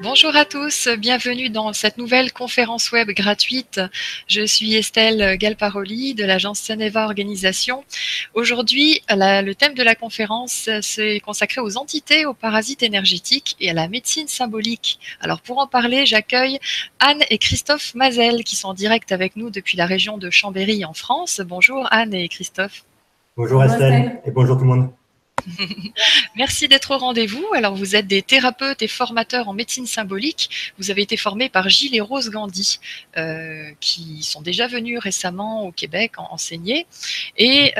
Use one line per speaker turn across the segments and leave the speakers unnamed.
Bonjour à tous, bienvenue dans cette nouvelle conférence web gratuite. Je suis Estelle Galparoli de l'agence Ceneva Organisation. Aujourd'hui, le thème de la conférence est consacré aux entités, aux parasites énergétiques et à la médecine symbolique. Alors pour en parler, j'accueille Anne et Christophe Mazel qui sont en direct avec nous depuis la région de Chambéry en France. Bonjour Anne et Christophe.
Bonjour Estelle et bonjour tout le monde.
Merci d'être au rendez-vous. Alors, vous êtes des thérapeutes et formateurs en médecine symbolique. Vous avez été formés par Gilles et Rose Gandhi, qui sont déjà venus récemment au Québec enseigner. Et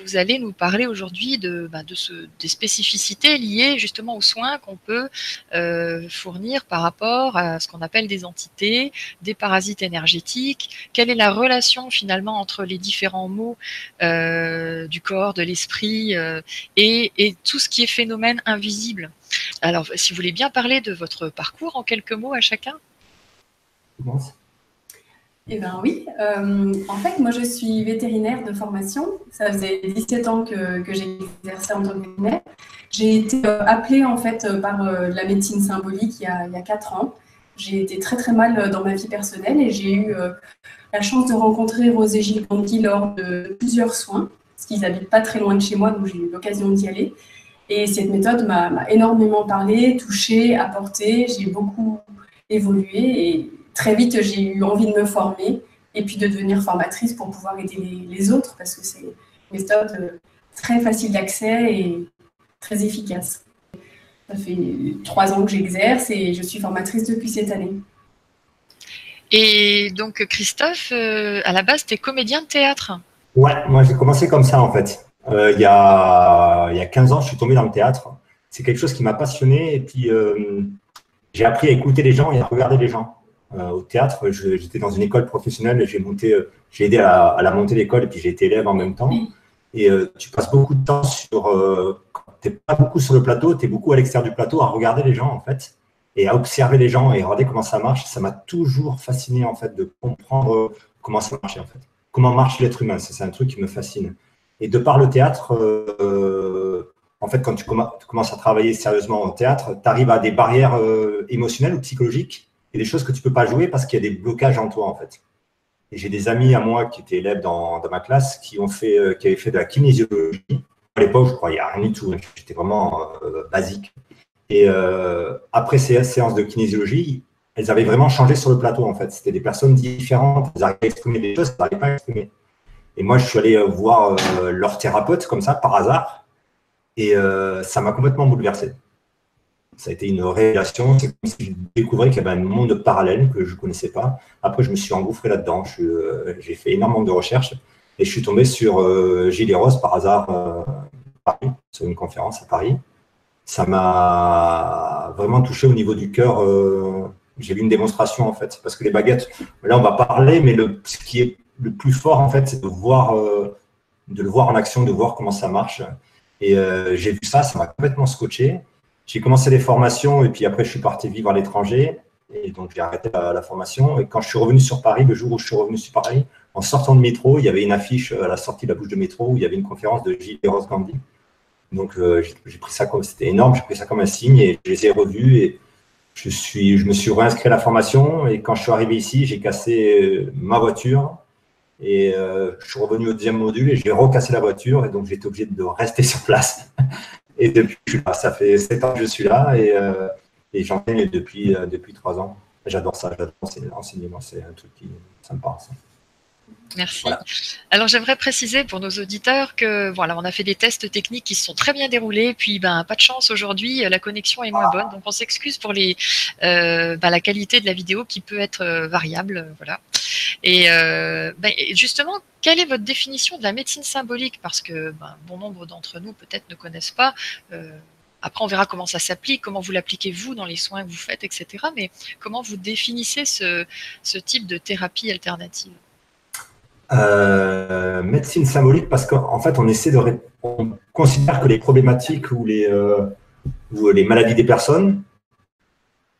vous allez nous parler aujourd'hui des spécificités liées justement aux soins qu'on peut fournir par rapport à ce qu'on appelle des entités, des parasites énergétiques. Quelle est la relation finalement entre les différents mots du corps, de l'esprit et tout ce qui est phénomène invisible. Alors, si vous voulez bien parler de votre parcours en quelques mots à chacun.
Eh bien oui, en fait, moi je suis vétérinaire de formation. Ça faisait 17 ans que j'exerçais en tant que vétérinaire. J'ai été appelée en fait par la médecine symbolique il y a 4 ans. J'ai été très très mal dans ma vie personnelle et j'ai eu la chance de rencontrer Rose et Gilles Gandhi lors de plusieurs soins, parce qu'ils habitent pas très loin de chez moi, donc j'ai eu l'occasion d'y aller. Et cette méthode m'a énormément parlé, touché, apporté. J'ai beaucoup évolué et très vite, j'ai eu envie de me former et puis de devenir formatrice pour pouvoir aider les autres parce que c'est une méthode très facile d'accès et très efficace. Ça fait 3 ans que j'exerce et je suis formatrice depuis cette année.
Et donc, Christophe, à la base, tu es comédien de théâtre.
Ouais, moi j'ai commencé comme ça en fait. Il y a 15 ans, je suis tombé dans le théâtre. C'est quelque chose qui m'a passionné et puis j'ai appris à écouter les gens et à regarder les gens. Au théâtre, j'étais dans une école professionnelle et j'ai aidé à la montée d'école et puis j'ai été élève en même temps. Et tu passes beaucoup de temps tu n'es pas beaucoup sur le plateau, tu es beaucoup à l'extérieur du plateau à regarder les gens en fait et à observer les gens et regarder comment ça marche. Ça m'a toujours fasciné en fait de comprendre comment ça marchait en fait. Comment marche l'être humain, c'est un truc qui me fascine. Et de par le théâtre, en fait, quand tu commences à travailler sérieusement au théâtre, tu arrives à des barrières émotionnelles ou psychologiques et des choses que tu ne peux pas jouer parce qu'il y a des blocages en toi, en fait. Et j'ai des amis à moi qui étaient élèves dans ma classe qui avaient fait de la kinésiologie. À l'époque, je croyais à rien du tout. J'étais vraiment basique. Et après ces séances de kinésiologie, elles avaient vraiment changé sur le plateau, en fait. C'était des personnes différentes. Elles arrivaient à exprimer des choses qu'elles n'arrivaient pas à exprimer. Et moi, je suis allé voir leur thérapeute comme ça, par hasard. Et ça m'a complètement bouleversé. Ça a été une révélation. C'est comme si je découvrais qu'il y avait un monde parallèle que je ne connaissais pas. Après, je me suis engouffré là-dedans. J'ai fait énormément de recherches. Et je suis tombé sur Gilles et Rose par hasard à Paris, sur une conférence à Paris. Ça m'a vraiment touché au niveau du cœur. J'ai vu une démonstration, en fait. Parce que les baguettes, là, on va parler, mais ce qui est le plus fort, en fait, c'est de le voir en action, de voir comment ça marche. Et j'ai vu ça m'a complètement scotché. J'ai commencé les formations et puis après, je suis parti vivre à l'étranger. Et donc, j'ai arrêté la formation. Et quand je suis revenu sur Paris, le jour où je suis revenu sur Paris, en sortant de métro, il y avait une affiche à la sortie de la bouche de métro où il y avait une conférence de Gilles et Rose Gandhi. Donc, j'ai pris ça comme, c'était énorme, j'ai pris ça comme un signe et je les ai revus. Et je me suis réinscrit à la formation. Et quand je suis arrivé ici, j'ai cassé ma voiture. Et je suis revenu au deuxième module et j'ai recassé la voiture. Et donc, j'étais obligé de rester sur place. Et depuis, je suis là. Ça fait 7 ans que je suis là et j'enseigne depuis 3 ans. J'adore ça, j'adore l'enseignement. C'est un truc ça me parle. Ça.
Merci. Voilà. Alors, j'aimerais préciser pour nos auditeurs que voilà, on a fait des tests techniques qui se sont très bien déroulés. Puis, pas de chance aujourd'hui, la connexion est moins bonne. Donc, on s'excuse pour la qualité de la vidéo qui peut être variable. Voilà. Et justement, quelle est votre définition de la médecine symbolique? Parce que bon nombre d'entre nous peut-être ne connaissent pas. Après, on verra comment ça s'applique, comment vous l'appliquez vous dans les soins que vous faites, etc. Mais comment vous définissez ce type de thérapie alternative?
Médecine symbolique parce qu'en fait, on considère que les problématiques ou les maladies des personnes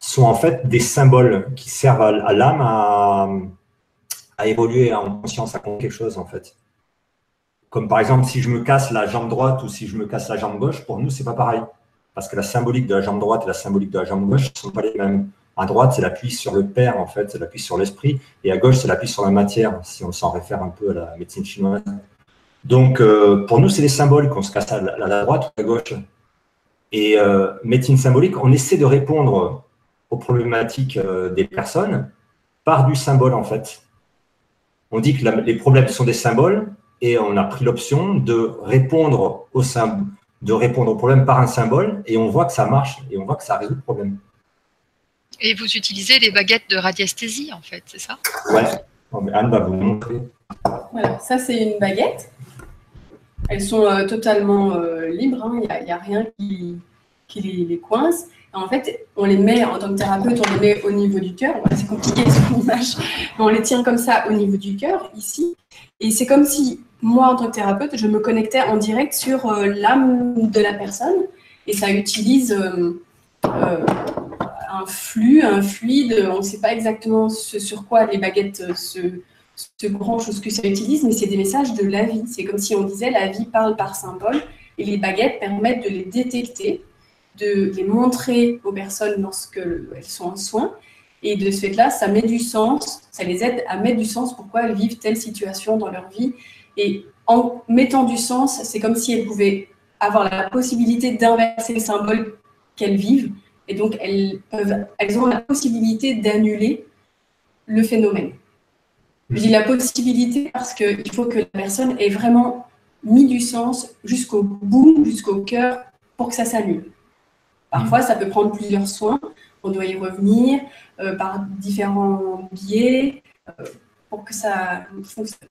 sont en fait des symboles qui servent à l'âme à évoluer en conscience, à comprendre quelque chose en fait. Comme par exemple, si je me casse la jambe droite ou si je me casse la jambe gauche, pour nous, c'est pas pareil. Parce que la symbolique de la jambe droite et la symbolique de la jambe gauche ne sont pas les mêmes. À droite, c'est l'appui sur le père, en fait, c'est l'appui sur l'esprit. Et à gauche, c'est l'appui sur la matière, si on s'en réfère un peu à la médecine chinoise. Donc, pour nous, c'est les symboles qu'on se casse à la droite ou à gauche. Et médecine symbolique, on essaie de répondre aux problématiques des personnes par du symbole, en fait. On dit que les problèmes sont des symboles et on a pris l'option de répondre aux problèmes par un symbole et on voit que ça marche et on voit que ça résout le problème.
Et vous utilisez les baguettes de radiesthésie, en fait, c'est ça?
Ouais. Anne va vous montrer.
Voilà, ça c'est une baguette. Elles sont totalement libres, hein. Il n'y a rien qui les coince. Et en fait, on les met, en tant que thérapeute, on les met au niveau du cœur. C'est compliqué sur l'image, mais on les tient comme ça au niveau du cœur, ici. Et c'est comme si, moi, en tant que thérapeute, je me connectais en direct sur l'âme de la personne. Et ça utilise un flux, un fluide. On ne sait pas exactement sur quoi les baguettes se branchent ou ce que ça utilise, mais c'est des messages de la vie. C'est comme si on disait la vie parle par symbole. Et les baguettes permettent de les détecter, de les montrer aux personnes lorsqu'elles sont en soins. Et de ce fait-là, ça met du sens, ça les aide à mettre du sens pourquoi elles vivent telle situation dans leur vie. Et en mettant du sens, c'est comme si elles pouvaient avoir la possibilité d'inverser le symbole qu'elles vivent. Et donc, elles ont la possibilité d'annuler le phénomène. Je dis la possibilité parce qu'il faut que la personne ait vraiment mis du sens jusqu'au bout, jusqu'au cœur, pour que ça s'annule. Parfois, ça peut prendre plusieurs soins. On doit y revenir par différents biais pour que ça fonctionne.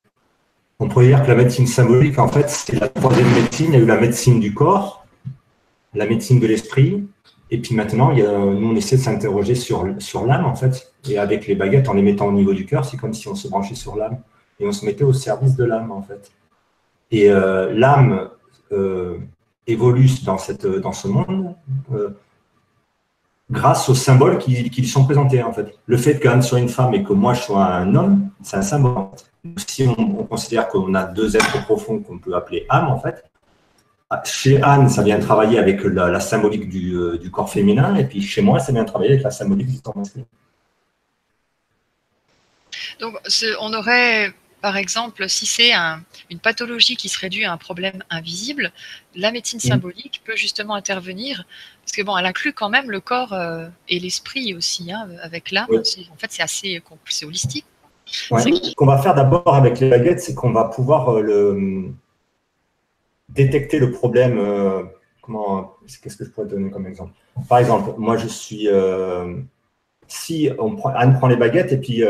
On pourrait dire que la médecine symbolique, en fait, c'est la troisième médecine. Il y a eu la médecine du corps, la médecine de l'esprit, et puis maintenant, nous, on essaie de s'interroger sur l'âme, en fait. Et avec les baguettes, en les mettant au niveau du cœur, c'est comme si on se branchait sur l'âme. Et on se mettait au service de l'âme, en fait. Et l'âme évolue dans ce monde grâce aux symboles qui lui sont présentés, en fait. Le fait qu'Anne soit une femme et que moi, je sois un homme, c'est un symbole. En fait. Si on considère qu'on a deux êtres profonds qu'on peut appeler âme, en fait, chez Anne, ça vient travailler avec la symbolique du corps féminin, et puis chez moi, ça vient travailler avec la symbolique du corps masculin.
Donc, on aurait, par exemple, si c'est une pathologie qui serait due à un problème invisible, la médecine symbolique peut justement intervenir, parce que bon, elle inclut quand même le corps et l'esprit aussi, hein, avec l'âme. Oui. En fait, c'est assez holistique.
Ouais. Ce qu'on va faire d'abord avec les baguettes, c'est qu'on va pouvoir détecter le problème. Qu'est-ce que je pourrais donner comme exemple? Par exemple, moi, je suis. Si Anne prend les baguettes et puis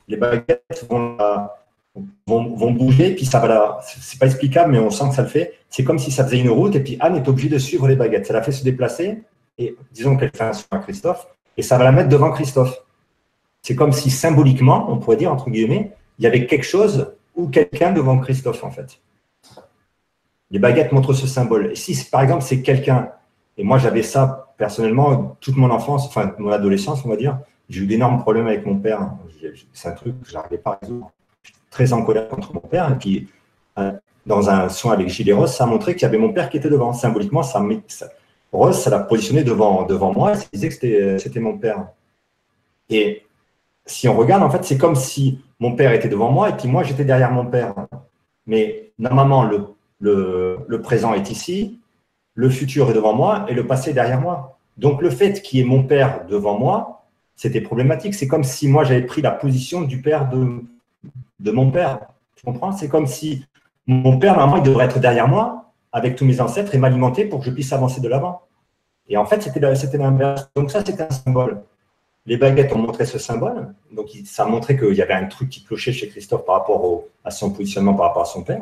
les baguettes vont bouger, puis ça va c'est pas explicable, mais on sent que ça le fait. C'est comme si ça faisait une route et puis Anne est obligée de suivre les baguettes. Ça la fait se déplacer et disons qu'elle fait un soin à Christophe et ça va la mettre devant Christophe. C'est comme si symboliquement, on pourrait dire, entre guillemets, il y avait quelque chose ou quelqu'un devant Christophe, en fait. Les baguettes montrent ce symbole. Et si, par exemple, c'est quelqu'un, et moi j'avais ça personnellement toute mon enfance, enfin mon adolescence, on va dire, j'ai eu d'énormes problèmes avec mon père. C'est un truc que je n'arrivais pas à résoudre. J'étais très en colère contre mon père. Et puis, dans un soin avec Gilles et Rose, ça a montré qu'il y avait mon père qui était devant. Symboliquement, Rose, ça l'a positionné devant moi. Ça disait que c'était mon père. Et si on regarde, en fait, c'est comme si mon père était devant moi et puis moi, j'étais derrière mon père. Mais normalement, le présent est ici, le futur est devant moi et le passé est derrière moi. Donc, le fait qu'il y ait mon père devant moi, c'était problématique. C'est comme si moi, j'avais pris la position du père de mon père. Tu comprends? C'est comme si mon père, normalement, il devrait être derrière moi avec tous mes ancêtres et m'alimenter pour que je puisse avancer de l'avant. Et en fait, c'était l'inverse. Donc, ça, c'était un symbole. Les baguettes ont montré ce symbole, donc ça a montré qu'il y avait un truc qui clochait chez Christophe par rapport à son positionnement par rapport à son père.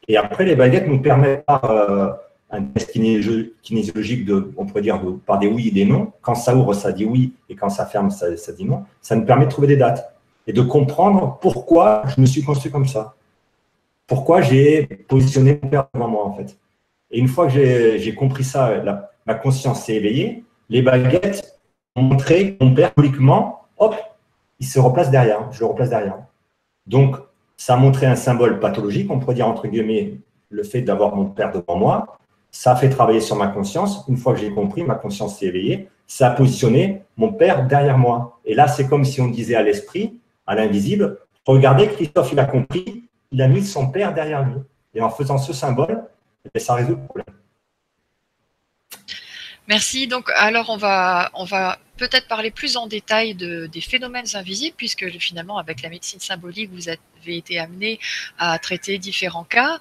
Et après, les baguettes nous permettent par un test kinésiologique, on pourrait dire par des oui et des non. Quand ça ouvre, ça dit oui, et quand ça ferme, ça dit non. Ça nous permet de trouver des dates et de comprendre pourquoi je me suis construit comme ça. Pourquoi j'ai positionné mon père devant moi, en fait. Et une fois que j'ai compris ça, ma conscience s'est éveillée, les baguettes montrer mon père, publiquement, hop, il se replace derrière, je le replace derrière. Donc, ça a montré un symbole pathologique, on pourrait dire entre guillemets, le fait d'avoir mon père devant moi, ça a fait travailler sur ma conscience. Une fois que j'ai compris, ma conscience s'est éveillée, ça a positionné mon père derrière moi. Et là, c'est comme si on disait à l'esprit, à l'invisible, regardez, Christophe, il a compris, il a mis son père derrière lui. Et en faisant ce symbole, ça résout le problème.
Merci. Donc, alors, on va peut-être parler plus en détail des phénomènes invisibles, puisque finalement, avec la médecine symbolique, vous avez été amené à traiter différents cas.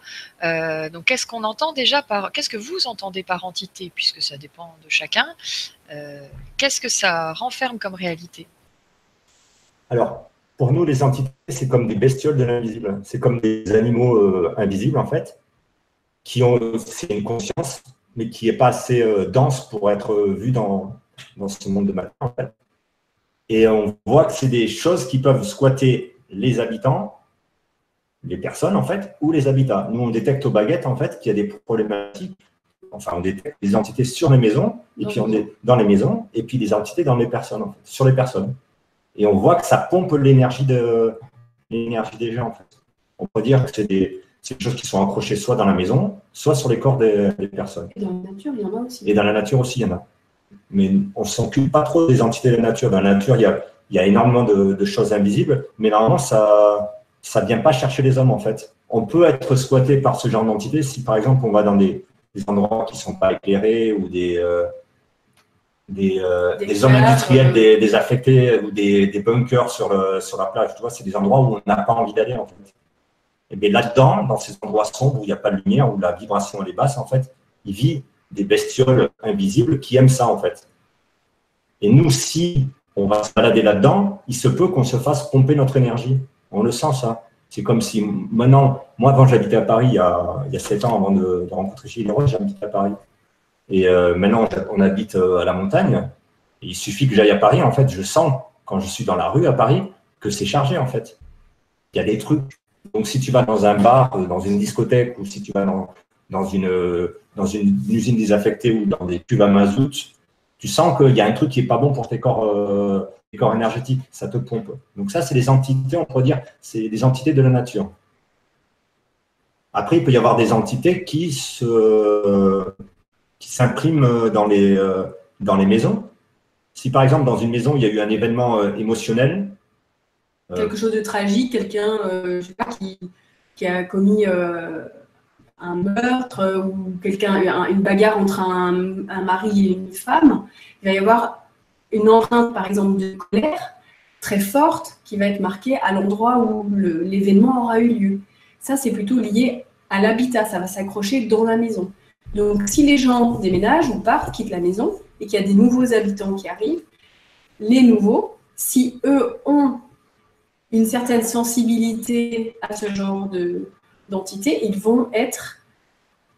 Donc, qu'est-ce qu'on entend déjà qu'est-ce que vous entendez par entité, puisque ça dépend de chacun. Qu'est-ce que ça renferme comme réalité?
Alors, pour nous, les entités, c'est comme des bestioles de l'invisible. C'est comme des animaux invisibles, en fait, c'est une conscience, mais qui n'est pas assez dense pour être vue dans ce monde de matière, en fait. Et on voit que c'est des choses qui peuvent squatter les habitants, les personnes, en fait, ou les habitats. Nous, on détecte aux baguettes, en fait, qu'il y a des problématiques. Enfin, on détecte des entités sur les maisons, et puis on est dans les maisons, et puis des entités dans les personnes, en fait, sur les personnes. Et on voit que ça pompe l'énergie des gens, en fait. On peut dire que c'est des choses qui sont accrochées soit dans la maison, soit sur les corps des personnes.
Et dans la nature, il y en a aussi.
Et dans la nature aussi, il y en a. Mais on ne s'occupe pas trop des entités de la nature. Dans la nature, il y a énormément de choses invisibles, mais normalement, ça ne vient pas chercher les hommes, en fait. On peut être squatté par ce genre d'entités si, par exemple, on va dans des endroits qui ne sont pas éclairés ou des zones industrielles désaffectées ou des bunkers sur la plage. Tu vois, c'est des endroits où on n'a pas envie d'aller, en fait. Et bien là-dedans, dans ces endroits sombres où il n'y a pas de lumière, où la vibration elle est basse, en fait, il vit des bestioles invisibles qui aiment ça, en fait. Et nous, si on va se balader là-dedans, il se peut qu'on se fasse pomper notre énergie. On le sent, ça. C'est comme si maintenant, moi, avant, j'habitais à Paris, il y a 7 ans, avant de rencontrer Gilles Rose, j'habitais à Paris. Et maintenant, on habite à la montagne. Et il suffit que j'aille à Paris, en fait, je sens, quand je suis dans la rue à Paris, que c'est chargé, en fait. Il y a des trucs. Donc, si tu vas dans un bar, dans une discothèque, ou si tu vas dans une usine désaffectée ou dans des cuves à mazout, tu sens qu'il y a un truc qui n'est pas bon pour tes corps énergétiques. Ça te pompe. Donc, ça, c'est des entités, on pourrait dire, c'est des entités de la nature. Après, il peut y avoir des entités qui s'impriment dans les maisons. Si, par exemple, dans une maison, il y a eu un événement émotionnel,
quelque chose de tragique, quelqu'un je sais pas, qui a commis un meurtre ou une bagarre entre un mari et une femme, il va y avoir une empreinte, par exemple, de colère très forte qui va être marquée à l'endroit où l'événement aura eu lieu. Ça, c'est plutôt lié à l'habitat, ça va s'accrocher dans la maison. Donc, si les gens déménagent ou partent, quittent la maison et qu'il y a des nouveaux habitants qui arrivent, les nouveaux, si eux ont une certaine sensibilité à ce genre d'entité, ils vont être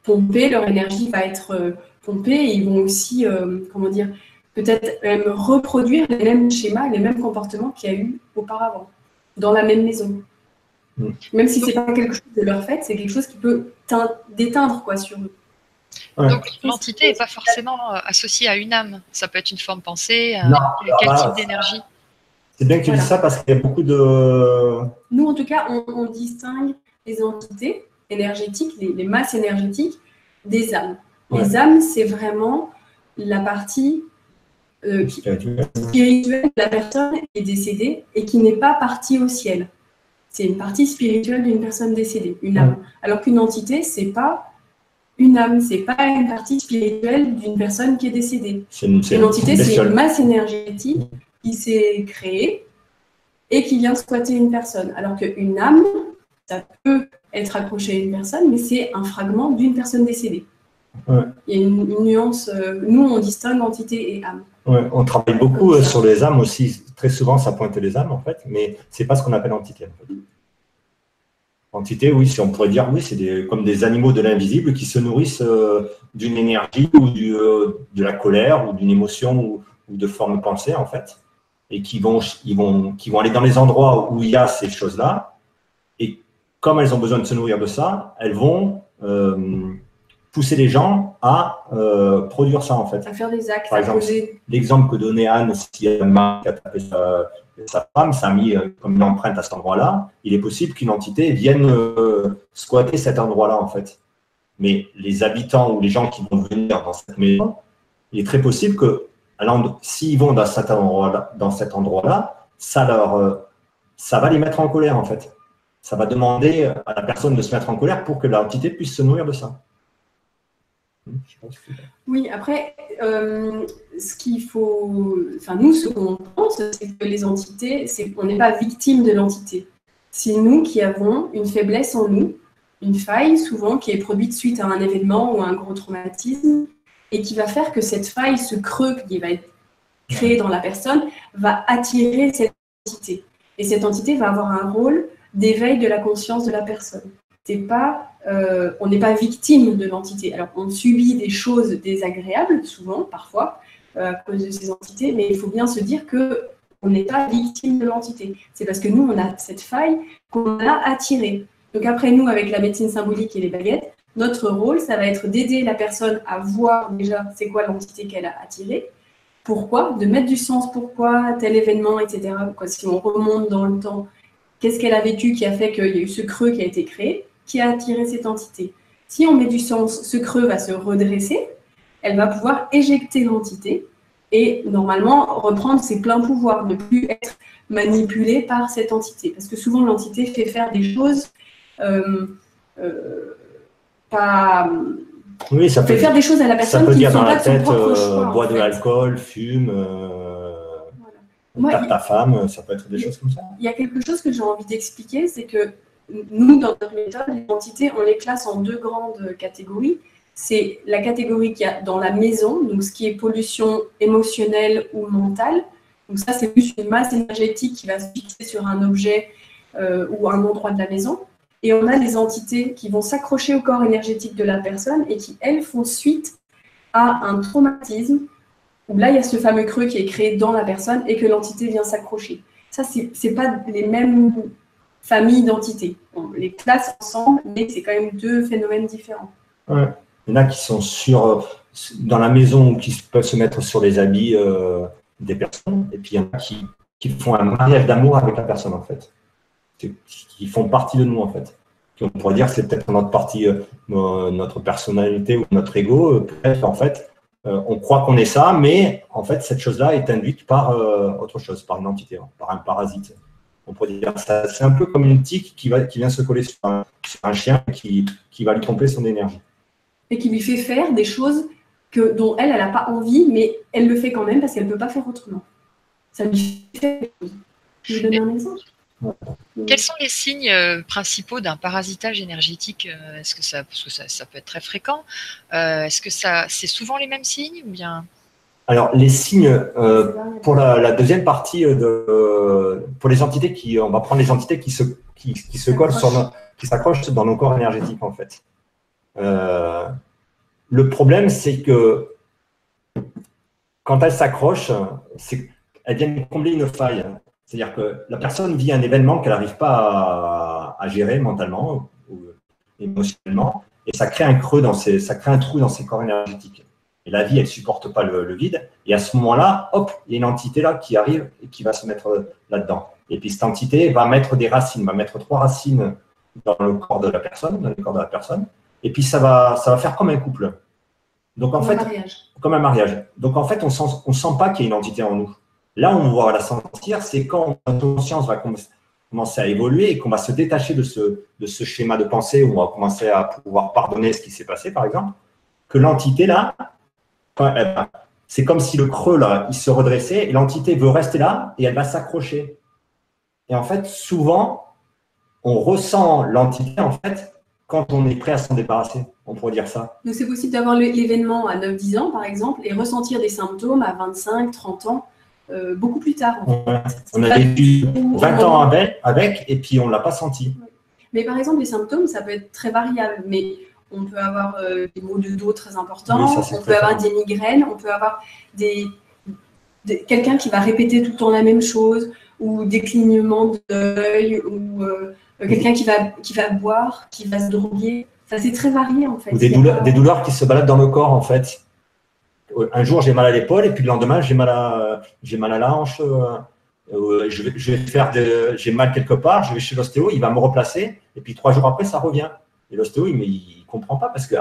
pompés, leur énergie va être pompée et ils vont aussi, comment dire, peut-être même reproduire les mêmes schémas, les mêmes comportements qu'il y a eu auparavant, dans la même maison. Même si ce n'est pas quelque chose de leur fait, c'est quelque chose qui peut déteindre quoi, sur eux.
Ouais.
Donc l'entité n'est pas forcément associée à une âme. Ça peut être une forme pensée, quel type d'énergie?
C'est bien que tu dises ça parce qu'il y a beaucoup de…
Nous, en tout cas, on distingue les entités énergétiques, les masses énergétiques, des âmes.
Ouais.
Les âmes, c'est vraiment la partie spirituelle de la personne qui est décédée et qui n'est pas partie au ciel. C'est une partie spirituelle d'une personne décédée, une âme. Alors qu'une entité, c'est pas une âme, c'est pas une partie spirituelle d'une personne qui est décédée. Une entité, c'est une masse énergétique qui s'est créée et qui vient squatter une personne. Alors qu'une âme, ça peut être accroché à une personne, mais c'est un fragment d'une personne décédée. Ouais. Il y a une nuance. Nous, on distingue entité et âme.
Ouais, on travaille beaucoup sur les âmes aussi. Très souvent, ça pointe les âmes, en fait, mais ce n'est pas ce qu'on appelle entité. En fait. Entité, oui, si on pourrait dire, oui, c'est comme des animaux de l'invisible qui se nourrissent d'une énergie ou de la colère ou d'une émotion ou de forme pensée, en fait, et qui vont aller dans les endroits où il y a ces choses-là, et comme elles ont besoin de se nourrir de ça, elles vont pousser les gens à produire ça, en fait.
À faire des actes.
Par exemple, l'exemple que donnait Anne, si un mari a tapé sa femme, ça a mis comme une empreinte à cet endroit-là, il est possible qu'une entité vienne squatter cet endroit-là, en fait. Mais les habitants ou les gens qui vont venir dans cette maison, il est très possible que s'ils vont dans cet endroit-là, ça va les mettre en colère, en fait. Ça va demander à la personne de se mettre en colère pour que l'entité puisse se nourrir de ça.
Oui, après, ce qu'il faut, nous, ce qu'on pense, c'est que les entités, on n'est pas victime de l'entité. C'est nous qui avons une faiblesse en nous, une faille souvent qui est produite suite à un événement ou à un gros traumatisme, et qui va faire que cette faille, ce creux qui va être créé dans la personne, va attirer cette entité. Et cette entité va avoir un rôle d'éveil de la conscience de la personne. On n'est pas victime de l'entité. Alors, on subit des choses désagréables, souvent, parfois, à cause de ces entités, mais il faut bien se dire qu'on n'est pas victime de l'entité. C'est parce que nous, on a cette faille qu'on a attirée. Donc après, nous, avec la médecine symbolique et les baguettes, notre rôle, ça va être d'aider la personne à voir déjà c'est quoi l'entité qu'elle a attirée, pourquoi, de mettre du sens, pourquoi, tel événement, etc. Si on remonte dans le temps, qu'est-ce qu'elle a vécu qui a fait qu'il y a eu ce creux qui a été créé, qui a attiré cette entité. Si on met du sens, ce creux va se redresser, elle va pouvoir éjecter l'entité et normalement reprendre ses pleins pouvoirs, ne plus être manipulée par cette entité. Parce que souvent l'entité fait faire des choses pas...
Oui, ça
fait faire des choses à la personne qui ne sont pas de son propre choix.
Bois de l'alcool, fume, tape ta femme, ça peut être des choses comme ça.
Il y a quelque chose que j'ai envie d'expliquer, c'est que nous, dans notre méthode, les entités, on les classe en deux grandes catégories. C'est la catégorie qu'il y a dans la maison, donc ce qui est pollution émotionnelle ou mentale. Donc ça, c'est plus une masse énergétique qui va se fixer sur un objet ou un endroit de la maison. Et on a des entités qui vont s'accrocher au corps énergétique de la personne et qui, elles, font suite à un traumatisme où là, il y a ce fameux creux qui est créé dans la personne et que l'entité vient s'accrocher. Ça, c'est pas les mêmes familles d'entités. On les classe ensemble, mais c'est quand même deux phénomènes différents.
Ouais. Il y en a qui sont dans la maison ou qui peuvent se mettre sur les habits des personnes, et puis il y en a qui font un mariage d'amour avec la personne, en fait. Qui font partie de nous, en fait. On pourrait dire que c'est peut-être notre partie, notre personnalité ou notre ego. Peut-être, en fait, on croit qu'on est ça, mais en fait, cette chose-là est induite par autre chose, par une entité, par un parasite. On pourrait dire ça, c'est un peu comme une tique qui vient se coller sur un chien qui va lui tromper son énergie.
Et qui lui fait faire des choses dont elle n'a pas envie, mais elle le fait quand même parce qu'elle ne peut pas faire autrement. Ça lui fait des choses. Je vais donner un exemple.
Quels sont les signes principaux d'un parasitage énergétique? Est-ce que parce que ça peut être très fréquent. Est-ce que c'est souvent les mêmes signes ou bien?
Alors, les signes, pour la deuxième partie, pour les entités on va prendre les entités qui se collent qui s'accrochent dans nos corps énergétiques, en fait. Le problème, c'est que quand elles s'accrochent, elles viennent combler une faille. C'est-à-dire que la personne vit un événement qu'elle n'arrive pas à gérer mentalement ou émotionnellement, et ça crée un creux ça crée un trou dans ses corps énergétiques. Et la vie, elle ne supporte pas le vide. Et à ce moment-là, hop, il y a une entité là qui arrive et qui va se mettre là-dedans. Et puis cette entité va mettre des racines, va mettre 3 racines dans le corps de la personne, dans le corps de la personne. Et puis ça va faire comme un couple. Donc en fait, comme un mariage. Donc en fait, on sent pas qu'il y a une entité en nous. Là, on va la sentir, c'est quand notre conscience va commencer à évoluer et qu'on va se détacher de ce schéma de pensée où on va commencer à pouvoir pardonner ce qui s'est passé, par exemple, que l'entité là, c'est comme si le creux là, il se redressait et l'entité veut rester là et elle va s'accrocher. Et en fait, souvent, on ressent l'entité en fait quand on est prêt à s'en débarrasser. On pourrait dire ça.
Donc c'est possible d'avoir l'événement à 9-10 ans, par exemple, et ressentir des symptômes à 25, 30 ans. Beaucoup plus tard. En fait.
Ouais. On a vécu 20 ans avec et puis on ne l'a pas senti.
Mais par exemple, les symptômes, ça peut être très variable. Mais on peut avoir des maux de dos très importants,
oui, ça,
on peut avoir des migraines, on peut avoir quelqu'un qui va répéter tout le temps la même chose, ou des clignements d'œil, ou quelqu'un qui va boire, qui va se droguer. Ça, c'est très varié en fait.
Ou des douleurs qui se baladent dans le corps en fait. Un jour, j'ai mal à l'épaule et puis le lendemain, j'ai mal à la hanche. J'ai mal quelque part, je vais chez l'ostéo, il va me replacer et puis 3 jours après, ça revient. Et l'ostéo, il ne comprend pas parce que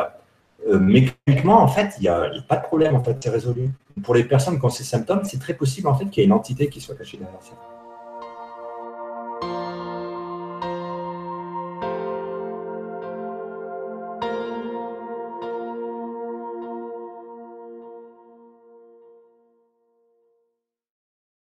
mécaniquement, en fait, il n'y a pas de problème, en fait, c'est résolu. Pour les personnes qui ont ces symptômes, c'est très possible, en fait, qu'il y ait une entité qui soit cachée derrière ça.